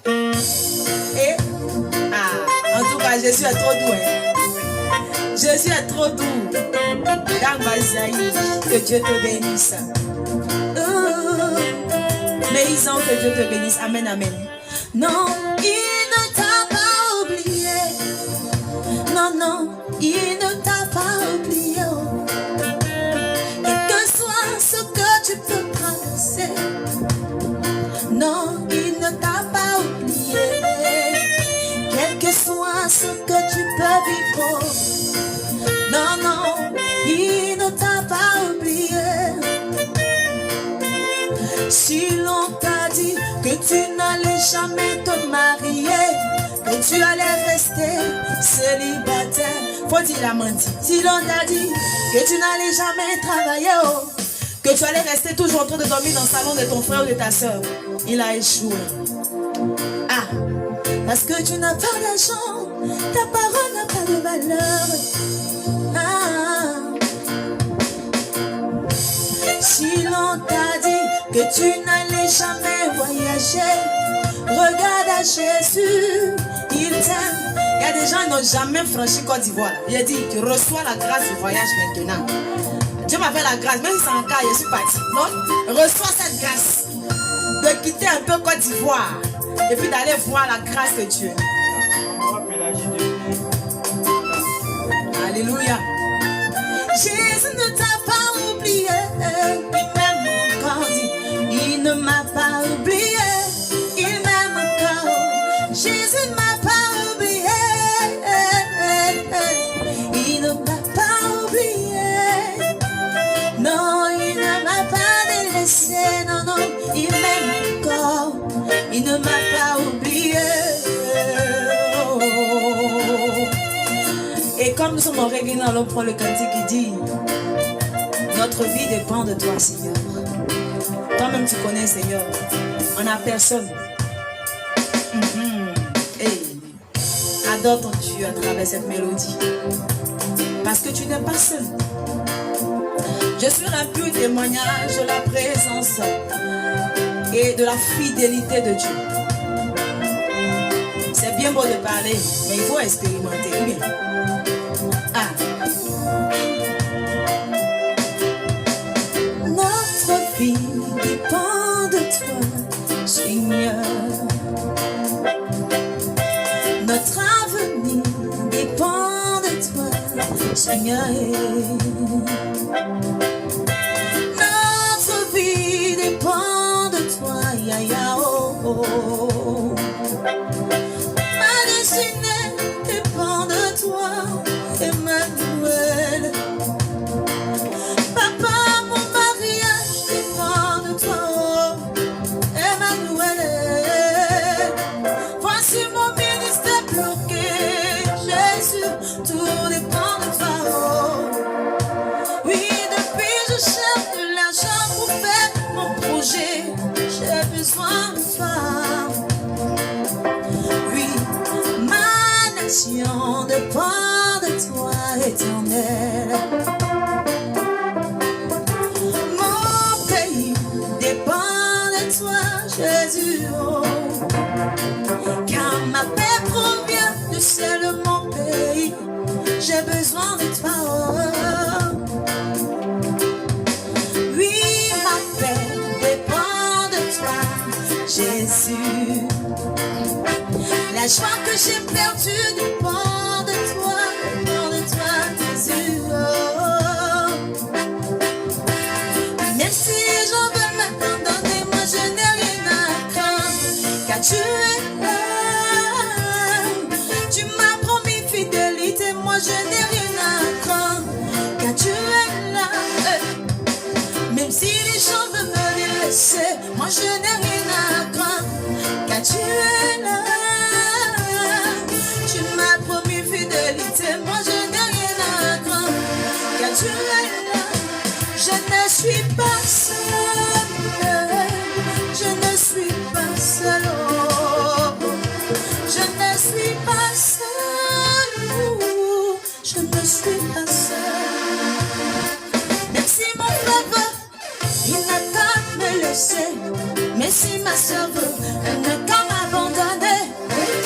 Et, en tout cas, Jésus est trop doux. Jésus est trop doux. Dans ma zaï, que Dieu te bénisse. Méisons, que Dieu te bénisse. Amen, amen. Non, il ne t'a pas oublié. Non, non, il ne t'a pas oublié. Quel que soit ce que tu peux traverser. Non, il ne t'a pas oublié. Quel que soit ce que tu peux vivre. Non, non, il ne t'a pas oublié. Si l'on t'a dit que tu n'allais jamais te marier, que tu allais rester célibataire, faut dire la mentir. Si l'on t'a dit que tu n'allais jamais travailler, que tu allais rester toujours en train de dormir dans le salon de ton frère ou de ta soeur, il a échoué. Ah, parce que tu n'as pas d'argent, ta parole n'a pas de valeur. Ah, si l'on t'a dit que tu n'allais jamais voyager, regarde à Jésus, il t'aime. Il y a des gens qui n'ont jamais franchi Côte d'Ivoire. Il a dit, tu reçois la grâce du voyage maintenant. Dieu m'a fait la grâce, même si c'est en cas, je suis parti. Non, reçois cette grâce de quitter un peu Côte d'Ivoire et puis d'aller voir la grâce de Dieu. Alléluia. Jésus ne t'a pas oublié, il m'aime encore, il ne m'a pas oublié, il m'aime encore. Jésus ne m'a pas oublié, il ne m'a pas oublié. Non, il ne m'a pas délaissé, non, non, il m'aime encore, il ne m'a pas oublié. Et comme nous sommes en reggae, nous allons prendre le cantique qui dit: notre vie dépend de toi, Seigneur. Toi-même, tu connais, Seigneur. On n'a personne. Hey. Adore ton Dieu à travers cette mélodie. Parce que tu n'es pas seul. Je suis un pur témoignage de la présence et de la fidélité de Dieu. C'est bien beau de parler, mais il faut expérimenter. Ou bien? Notre vie dépend de toi, Seigneur. Notre avenir dépend de toi, Seigneur. Notre vie dépend de toi, ya ya oh oh. Ma destinée dépend de toi, Emmanuel. Papa, mon mariage dépend de toi, Emmanuel. Voici mon ministère bloqué, Jésus, tout dépend de toi. Oui, depuis je cherche de l'argent pour faire mon projet, j'ai besoin de toi. Oui, ma nation dépend de toi, Éternel. Mon pays dépend de toi, Jésus. Oh. Car ma paix provient du ciel de mon pays. J'ai besoin de toi. Oh. Oui, ma paix dépend de toi, Jésus. La joie que j'ai perdue dépend de toi, Jésus. Oh. Même si les gens veulent m'abandonner, moi je n'ai rien à craindre, car tu es là. Tu m'as promis fidélité, moi je n'ai rien à craindre, car tu es là. Même si les gens veulent me délaisser, moi je n'ai rien à craindre, car tu es là. Tu m'as promis fidélité, moi je n'ai rien à craindre, car tu es là. Je ne suis pas seule, je ne suis pas seule. n'ont qu'à m'abandonner.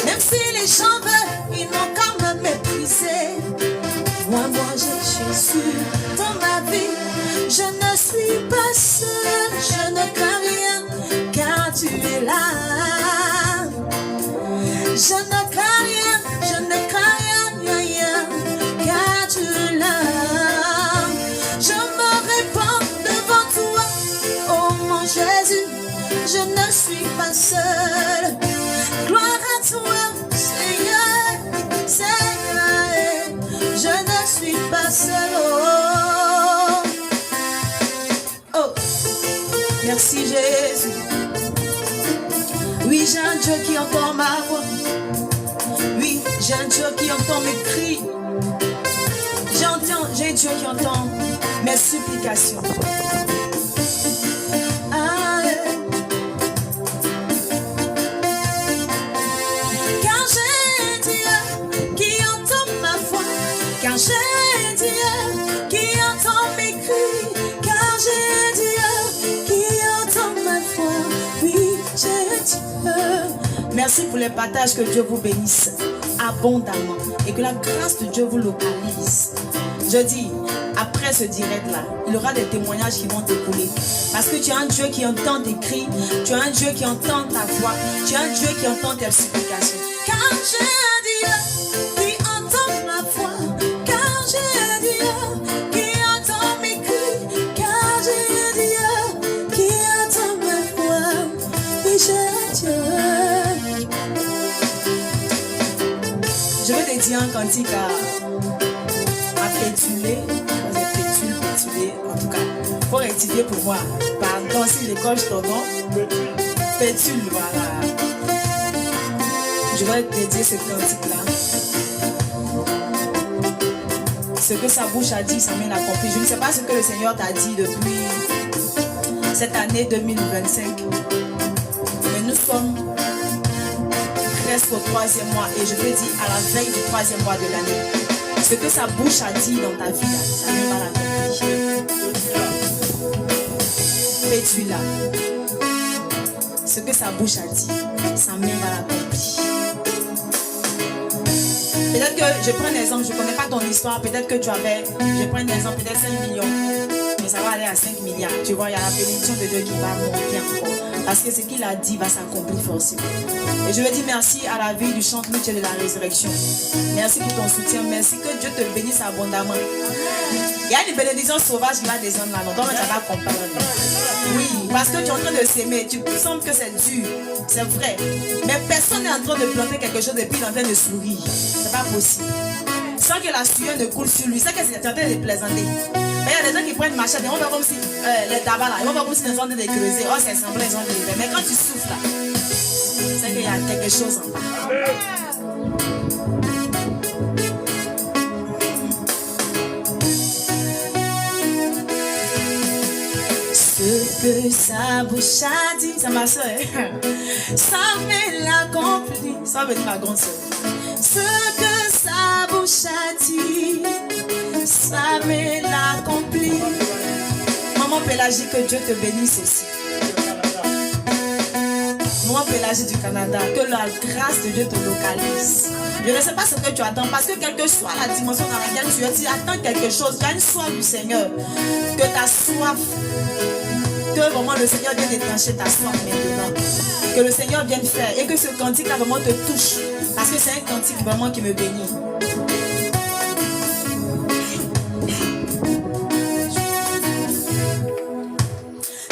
Même si les gens veulent, ils n'ont qu'à me mépriser. Moi, j'ai Jésus dans ma vie. Je ne suis pas seule, je ne crains rien, car tu es là. Je ne crains rien, je ne crains rien, rien, car tu es là. Je me répands devant toi, oh mon Jésus, je ne suis pas seule. Gloire à toi, Seigneur, Seigneur, je ne suis pas seule. Oh, merci Jésus. Oui, j'ai un Dieu qui entend ma voix. Oui, j'ai un Dieu qui entend mes cris. J'ai un Dieu qui entend mes supplications. Car j'ai un Dieu qui entend ma voix. Car j'ai un Dieu qui entend mes cris. Car j'ai un Dieu qui entend ma voix. Oui, j'ai un Dieu. Merci pour les partages, que Dieu vous bénisse abondamment et que la grâce de Dieu vous localise. Je dis, après ce direct-là, il y aura des témoignages qui vont découler. Parce que tu as un Dieu qui entend tes cris, tu as un Dieu qui entend ta voix, tu as un Dieu qui entend tes supplications. Car j'ai un Dieu qui entend ma voix, car j'ai un Dieu qui entend mes cris, car j'ai un Dieu qui entend ma voix, et j'ai un Dieu. Je vais te dire un cantique à pétuler. Pétuler, en tout cas. Il faut rectifier pour moi. Pardon si j'écorche ton nom. Pétule, voilà. Je vais te dire ce cantique-là. Ce que sa bouche a dit, ça mène à accompli. Je ne sais pas ce que le Seigneur t'a dit depuis cette année 2025. Mais nous sommes presque au 3e mois et je te dis à la veille du 3e mois de l'année, ce que sa bouche a dit dans ta vie, là, ça ne va l'accomplir. Et tu là, ce que sa bouche a dit, sa main va l'accomplir. Peut-être que, je prends un exemple, je ne connais pas ton histoire, peut-être que tu avais, je prends un exemple, peut-être 5 millions, mais ça va aller à 5 milliards. Tu vois, il y a la bénédiction de Dieu qui va monter encore. Parce que ce qu'il a dit va s'accomplir forcément. Et je veux dire merci à la vie du chant mutuel de la résurrection. Merci pour ton soutien. Merci, que Dieu te bénisse abondamment. Il y a une bénédiction sauvage qui va descendre là. Donc, tu vas comprendre. Oui, parce que tu es en train de s'aimer. Tu sens que c'est dur. C'est vrai. Mais personne n'est en train de planter quelque chose et puis il est en train de sourire. C'est pas possible. Sans que la sueur ne coule sur lui. C'est que c'est en train de plaisanter. Mais il y a des gens qui prennent machette et on va comme si les tabacs là, on va comme si ils sont en train de creuser. Oh, c'est semblant, ils ont de. Mais quand tu souffles là, c'est qu'il y a quelque chose en bas. Ce que sa bouche a dit, c'est ma soeur, ça me l'accomplit. Ça veut dire ma grande soeur. Ce que sa bouche a dit, ça me l'accomplit. Maman Pélagie, que Dieu te bénisse aussi. Maman Pélagie du Canada, que la grâce de Dieu te localise. Je ne sais pas ce que tu attends, parce que quelle que soit la dimension dans laquelle tu es, tu attends quelque chose. Tu as une soif du Seigneur. Que ta soif, que vraiment le Seigneur vienne déclencher ta soif maintenant. Que le Seigneur vienne faire et que ce cantique-là vraiment te touche. Parce que c'est un cantique vraiment qui me bénit.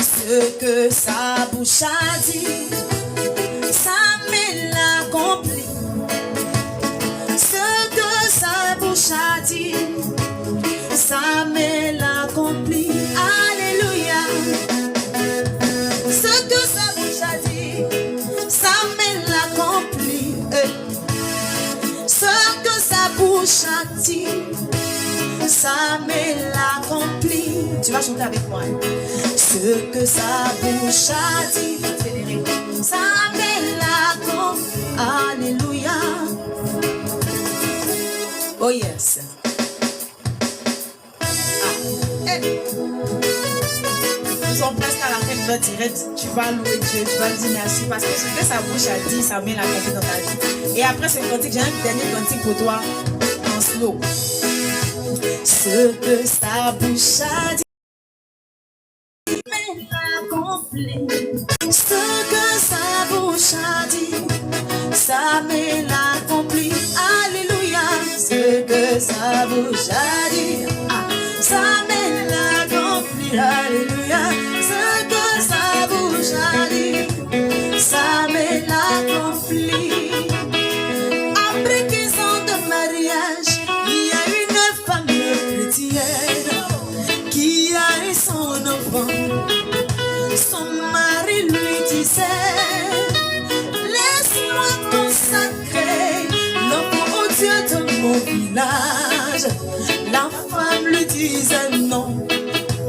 Ce que sa bouche a dit, ça me l'accomplit. Ce que sa bouche a dit, ça me l'accomplit. Alléluia. Ce que sa bouche a dit, ça me l'accomplit. Ce que sa bouche a dit, ça me l'accomplit. Tu vas chanter avec moi. Ce que sa bouche a dit, ça me l'accomplit. Alléluia. Oh yes. Ah. Nous sommes presque à la fin. dois direct, tu vas louer Dieu, tu vas dire merci parce que ce que sa bouche a dit, ça met la confiance dans ta vie. Et après ce cantique, j'ai un dernier cantique pour toi en slow. Ce que sa bouche a dit, mais accompli. Ce que sa bouche a dit, ça me l'accomplit. Alléluia. Ce que sa bouche a dit, ça me l'accomplit. Alléluia. Ce que sa bouche a dit, ça me l'accomplit. Après 15 ans de mariage, il y a une femme chrétienne qui a eu son enfant. Son mari lui disait, laisse-moi consacrer l'enfant au Dieu de mon village. La femme lui disait non,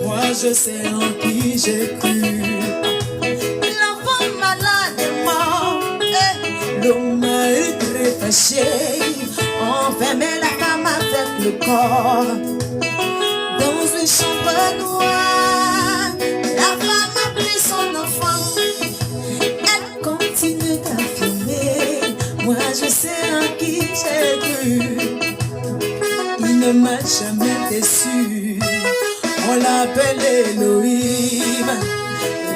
moi je sais en qui j'ai cru. L'enfant malade est mort, et l'homme est très fâché. Enfermait la femme avec le corps dans une chambre noire. La femme a pris son enfant, elle continue d'affirmer, moi je sais en qui j'ai cru. Il ne m'a jamais déçu. On l'appelle Elohim,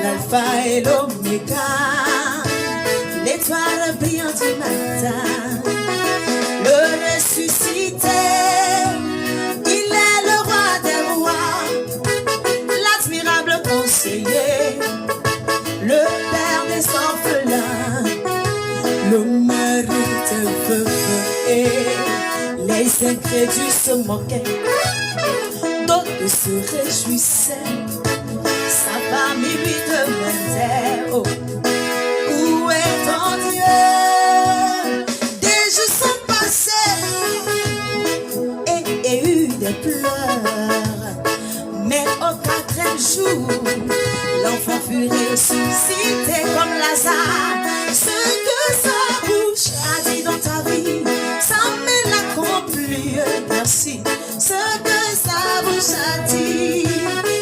l'alpha et l'oméga, l'étoile brillante du matin, le ressuscité. Il est le roi des rois, l'admirable conseiller, le père des orphelins, le mari de veuve. Et les incrédules se moquaient, d'autres se réjouissaient. Sa famille lui demandait, oh, où est ton Dieu? Des jours sont passés et eu des pleurs. Mais au 4e jour, l'enfant fut ressuscité comme Lazare. Ce que sa bouche a dit dans ta vie, ça me l'accomplit. Merci. Ce que sa bouche a dit,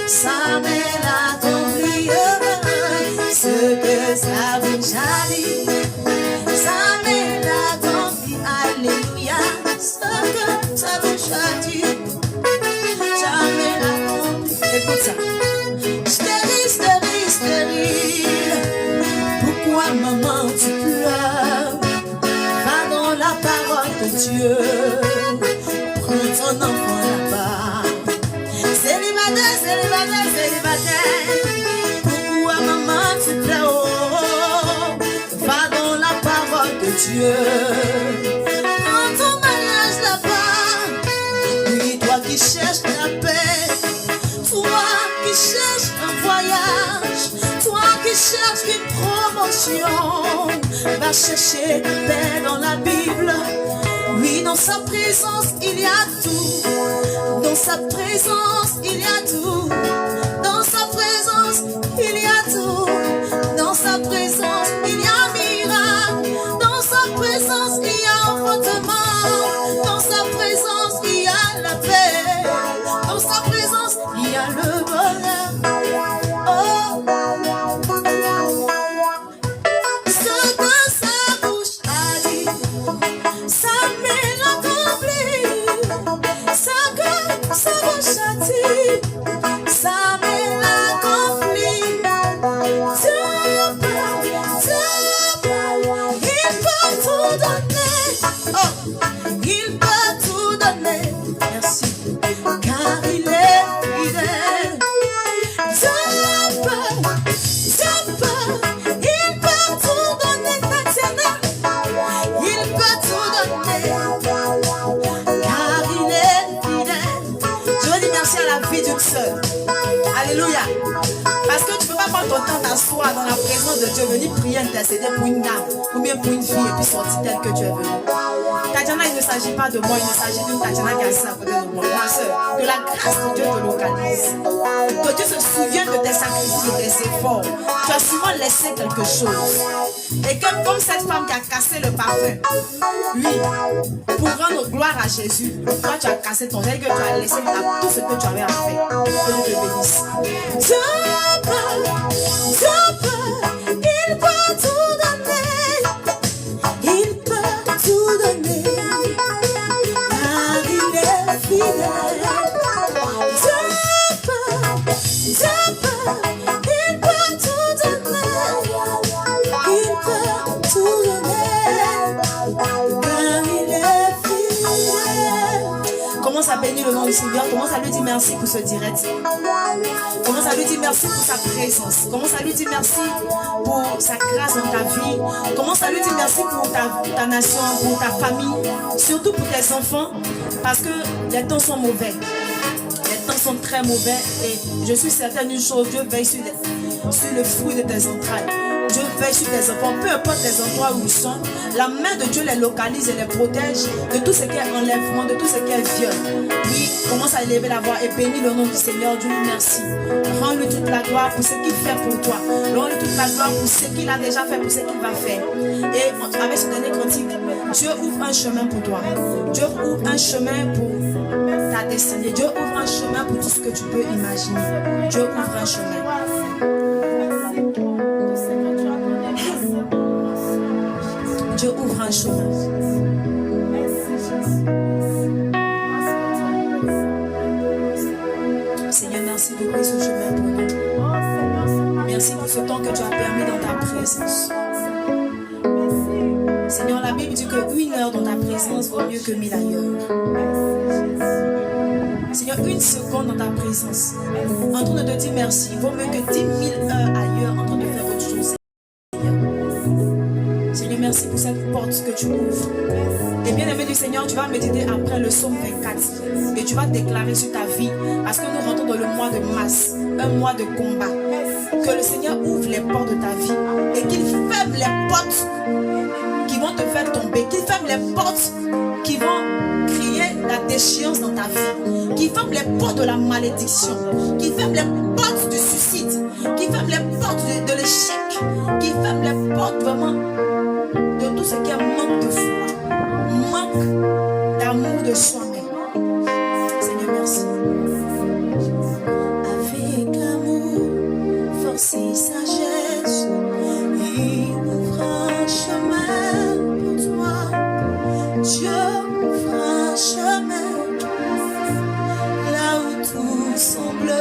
ça me l'accomplit. Ce que sa bouche a dit, ça me l'accomplit. Alléluia. Ce que sa bouche a dit, ça me l'accomplit. Écoute ça. Stérile, stérile, stérile. Pourquoi maman tu pleures? Va dans la parole de Dieu. Prends ton enfant là-bas. Célibataire, célibataire, célibataire. Pourquoi maman tu pleures? Oh, va dans la parole de Dieu. Prends ton mariage là-bas. Oui, toi qui cherches la paix, toi qui cherches un voyage, toi qui cherches une promotion, va chercher la paix dans la Bible. Oui, dans sa présence il y a tout. Dans sa présence il y a tout. Dans sa présence il y a tout. Dans sa présence il y a un miracle. Dans sa présence il y a enfantement. Dans sa présence il y a la paix. Dans sa présence il y a le bonheur. Oh, ce que sa bouche a dit, ça me l'accomplit. Ce que sa bouche a dit, ça me l'accomplit. Dieu peut, il peut tout donner. Oh, il peut tout donner. Merci. Car il est fidèle. Dieu peut, il peut tout donner, Tatiana. Il peut tout donner, car il est fidèle. Je veux dire merci à la vie d'une sœur. Alléluia. Parce que tu ne peux pas prendre ton temps t'asseoir dans la présence de Dieu, venir prier, intercéder pour une dame ou bien pour une fille et puis sortir telle que tu es venue. Tatiana, il ne s'agit pas de moi, il ne s'agit d'une Tatiana qui est assise à côté de moi. Ma soeur, que la grâce de Dieu te localise. Que Dieu se souvienne de tes sacrifices, de tes efforts. Tu as souvent laissé quelque chose. Et comme cette femme qui a cassé le parfum, oui, pour rendre gloire à Jésus, toi tu as cassé ton œil, que tu as laissé tout ce que tu avais à faire. Que Dieu te bénisse. Il peut tout donner. Il peut tout donner. Car il est fidèle. Dieu peut, il peut tout donner. Il peut tout donner. Car il est fidèle. Commence à bénir le nom du Seigneur. Commence à lui dire merci pour ce direct. Commence à lui dire merci pour sa présence. Commence à lui dire merci pour sa grâce dans ta vie. Commence à lui dire merci pour ta nation, pour ta famille, surtout pour tes enfants, parce que les temps sont mauvais. Les temps sont très mauvais et je suis certaine d'une chose, Dieu veille sur le fruit de tes entrailles. Dieu veille sur tes enfants, peu importe les endroits où ils sont. La main de Dieu les localise et les protège de tout ce qui est enlèvement, de tout ce qui est viol. Oui, commence à élever la voix et bénis le nom du Seigneur. Dieu lui merci. Rends-lui toute la gloire pour ce qu'il fait pour toi. Rends-lui toute la gloire pour ce qu'il a déjà fait, pour ce qu'il va faire. Et avec ce dernier cantique, Dieu ouvre un chemin pour toi. Dieu ouvre un chemin pour ta destinée. Dieu ouvre un chemin pour tout ce que tu peux imaginer. Dieu ouvre un chemin. Dieu ouvre un chemin. Seigneur, merci d'ouvrir ce chemin pour nous. Merci pour ce temps que tu as permis dans ta présence. Seigneur, la Bible dit que 1 heure dans ta présence vaut mieux que 1000 ailleurs. Seigneur, 1 seconde dans ta présence, en train de te dire merci, vaut mieux que 10 000 heures ailleurs en train de faire autre chose. Seigneur, merci pour cette porte que tu ouvres. Et bien aimé du Seigneur, tu vas méditer après le psaume 24 et tu vas déclarer sur ta vie, parce que nous rentrons dans le mois de mars, un mois de combat. Que le Seigneur ouvre les portes de ta vie et qu'il ferme les portes qui vont te faire tomber, qu'il ferme les portes qui vont crier la déchéance dans ta vie, qu'il ferme les portes de la malédiction, qu'il ferme les portes du suicide, qu'il ferme les portes de l'échec, qu'il ferme les portes vraiment de tout ce qui est manque de foi, manque d'amour de soi-même. Seigneur, merci. Avec amour, force et sagesse, il ouvre un chemin pour toi. Dieu ouvre un chemin là où tout semble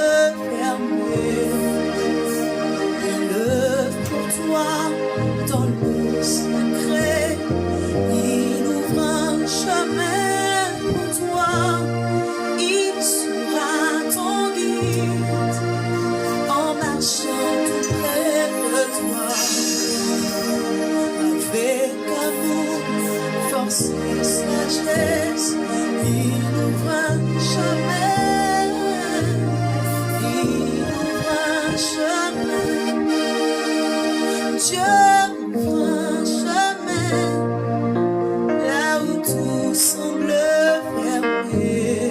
fermé. Il œuvre pour toi dans le secret. Il ouvre un chemin pour toi. Il sera ton guide en marchant tout près de toi. Avec amour, force et sagesse, il ouvre un chemin. Il ouvre un chemin. Dieu ouvre un chemin là où tout semble fermé.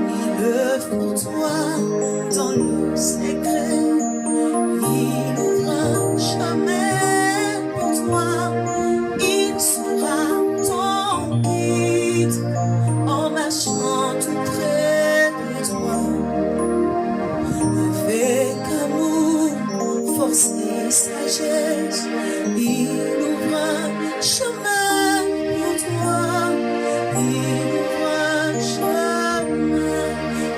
Il œuvre pour toi dans le secret. Il ouvre un chemin pour toi. Il sera ton guide en marchant tout près de toi. Avec amour, force et sagesse, il ouvre un chemin pour toi. Il ouvre un chemin.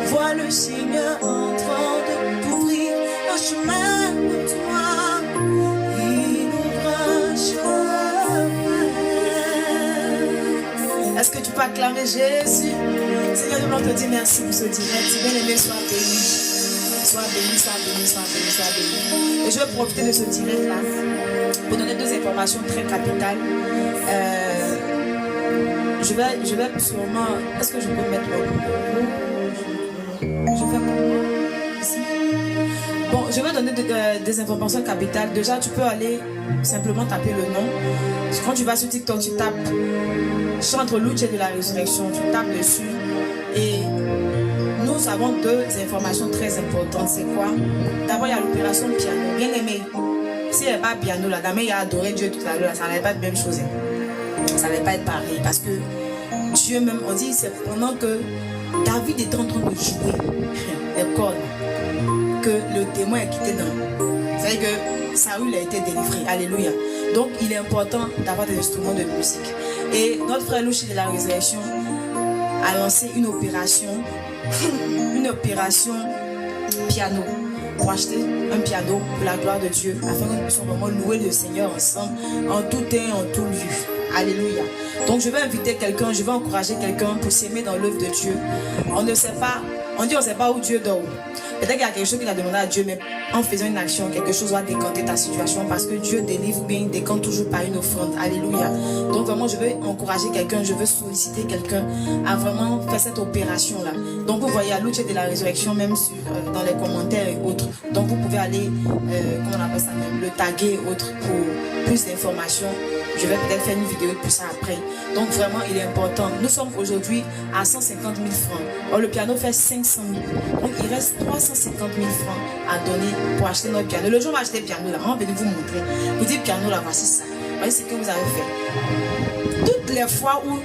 Vois le Seigneur en train d'ouvrir un chemin pour toi. Il ouvre un chemin. Est-ce que tu peux acclamer Jésus? Seigneur, nous voulons te dire merci pour ce direct. Bien aimé, sois béni. Sois béni, sois béni, sois béni, sois béni. Et je vais profiter de ce direct-là pour donner 2 informations très capitales. Je vais sûrement... Est-ce que je peux mettre le numéro? Je vais comment? Ici. Bon, je vais donner des informations capitales. Déjà, tu peux aller simplement taper le nom. Quand tu vas sur TikTok, tu tapes Chantre Luce de la résurrection. Tu tapes dessus. Et nous avons 2 informations très importantes. C'est quoi? D'abord, il y a l'opération piano. Bien aimé. Si elle n'est pas piano, la dame a adoré Dieu tout à l'heure. Ça n'allait pas être la même chose. Ça n'allait pas être pareil. Parce que Dieu même, on dit, c'est pendant que David est en train de jouer les cordes. que le témoin est quitté dans. C'est-à-dire que Saül a été délivré. Alléluia. Donc il est important d'avoir des instruments de musique. Et notre frère Louchi de la Résurrection a lancé une opération piano, pour acheter un piano pour la gloire de Dieu, afin que nous puissions vraiment louer le Seigneur ensemble, en tout temps, en tout lieu. Alléluia. Donc je vais inviter quelqu'un, je vais encourager quelqu'un pour s'aimer dans l'œuvre de Dieu. On ne sait pas, on dit on ne sait pas où Dieu dort. Peut-être qu'il y a quelque chose qu'il a demandé à Dieu, mais en faisant une action, quelque chose va décanter ta situation, parce que Dieu délivre bien, décante toujours par une offrande. Alléluia. Donc vraiment, je veux encourager quelqu'un, je veux solliciter quelqu'un à vraiment faire cette opération-là. Donc vous voyez à l'outil de la résurrection, même sur, dans les commentaires et autres. Donc vous pouvez aller, comment on appelle ça même, le taguer et autres pour plus d'informations. Je vais peut-être faire une vidéo pour ça après. Donc vraiment, il est important. Nous sommes aujourd'hui à 150 000 francs. Or, le piano fait 500 000. Donc, il reste 350 000 francs à donner pour acheter notre piano. Le jour où on va acheter le piano, là, on va venir vous montrer. Vous dites piano, là, voici ça. Voici ce que vous avez fait. Toutes les fois où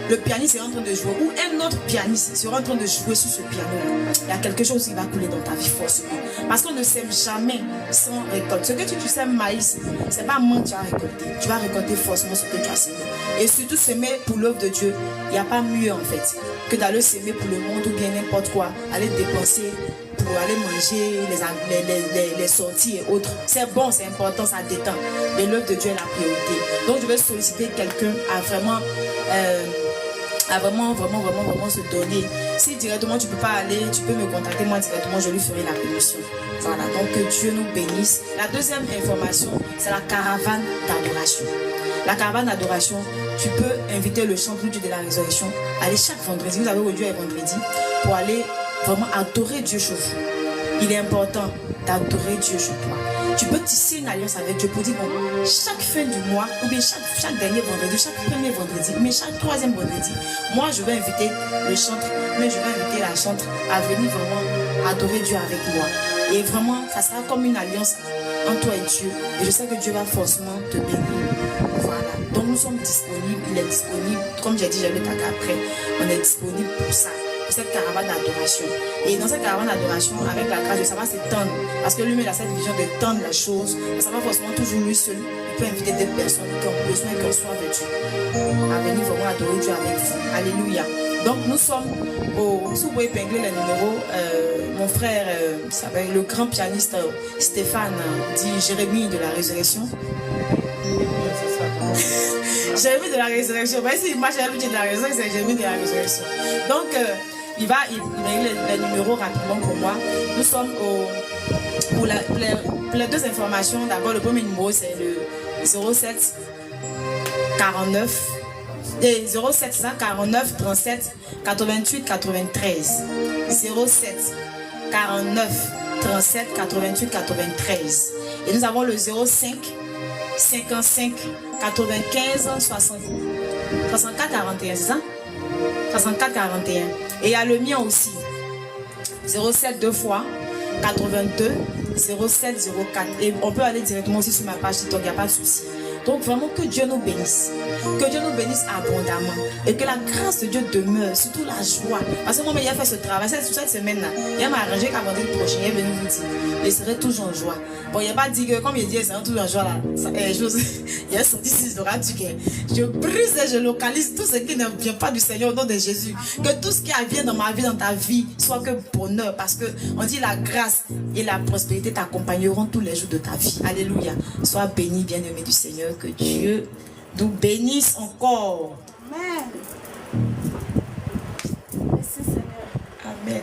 le pianiste est en train de jouer, ou un autre pianiste sera en train de jouer sur ce piano-là, il y a quelque chose qui va couler dans ta vie forcément. Parce qu'on ne sème jamais sans récolte. Ce que tu sèmes maïs, c'est pas moi que tu vas récolter. Tu vas récolter forcément ce que tu as semé. Et surtout semer pour l'œuvre de Dieu, il n'y a pas mieux en fait que d'aller semer pour le monde ou bien n'importe quoi, aller dépenser pour aller manger les sorties et autres. C'est bon, c'est important, ça détend. Mais l'œuvre de Dieu est la priorité. Donc je vais solliciter quelqu'un à vraiment se donner. Si directement tu ne peux pas aller, tu peux me contacter moi directement, je lui ferai la permission. Voilà, donc que Dieu nous bénisse. La deuxième information, c'est la caravane d'adoration. La caravane d'adoration, tu peux inviter le chant de Dieu de la résurrection, aller chaque vendredi, vous avez aujourd'hui un vendredi, pour aller vraiment adorer Dieu chez vous. Il est important d'adorer Dieu chez toi. Tu peux tisser une alliance avec Dieu pour dire, bon, chaque fin du mois, ou bien chaque dernier vendredi, chaque premier vendredi, mais chaque troisième vendredi, moi je vais inviter le chantre, mais je vais inviter la chantre à venir vraiment adorer Dieu avec moi. Et vraiment, ça sera comme une alliance entre toi et Dieu. Et je sais que Dieu va forcément te bénir. Voilà. Donc nous sommes disponibles, il est disponible. Comme j'ai dit, j'ai le tag après, on est disponible pour ça. Cette caravane d'adoration. Et dans cette caravane d'adoration, avec la grâce de Dieu, ça va s'étendre. Parce que lui-même a cette vision de tendre la chose. Ça va forcément toujours lui seul. Il peut inviter des personnes qui ont besoin et qui ont soif de Dieu à venir vraiment adorer Dieu avec vous. Alléluia. Donc nous sommes au... Si vous pouvez épingler les numéros, mon frère, le grand pianiste Stéphane, dit Jérémie de la Résurrection. Jérémie de la Résurrection. Voici l'image de la Résurrection, c'est Jérémie de la Résurrection. Donc, il met les numéros rapidement pour moi. Nous sommes pour les deux informations. D'abord, le premier numéro, c'est le 07 49 et 07 49 37 88 93. 07 49 37 88 93. Et nous avons le 05 55 95 64 41, c'est ça? 64 41. Et il y a le mien aussi. 07 deux fois 82 07 04. Et on peut aller directement aussi sur ma page TikTok, il n'y a pas de souci. Donc vraiment que Dieu nous bénisse. Que Dieu nous bénisse abondamment. Et que la grâce de Dieu demeure, surtout la joie. Parce que moi, il a fait ce travail cette semaine-là. Il m'a arrangé qu'à vendredi prochain, il est venu vous dire, je serai toujours en joie. Bon, il n'a pas dit que, comme il dit, il sera toujours en joie là. Il a sorti 6 dollars du cœur. Je brise et je localise tout ce qui ne vient pas du Seigneur au nom de Jésus. Que tout ce qui vient dans ma vie, dans ta vie, soit que bonheur. Parce que on dit la grâce et la prospérité t'accompagneront tous les jours de ta vie. Alléluia. Sois béni, bien-aimé du Seigneur. Que Dieu nous bénisse encore. Amen. Merci Seigneur. Amen.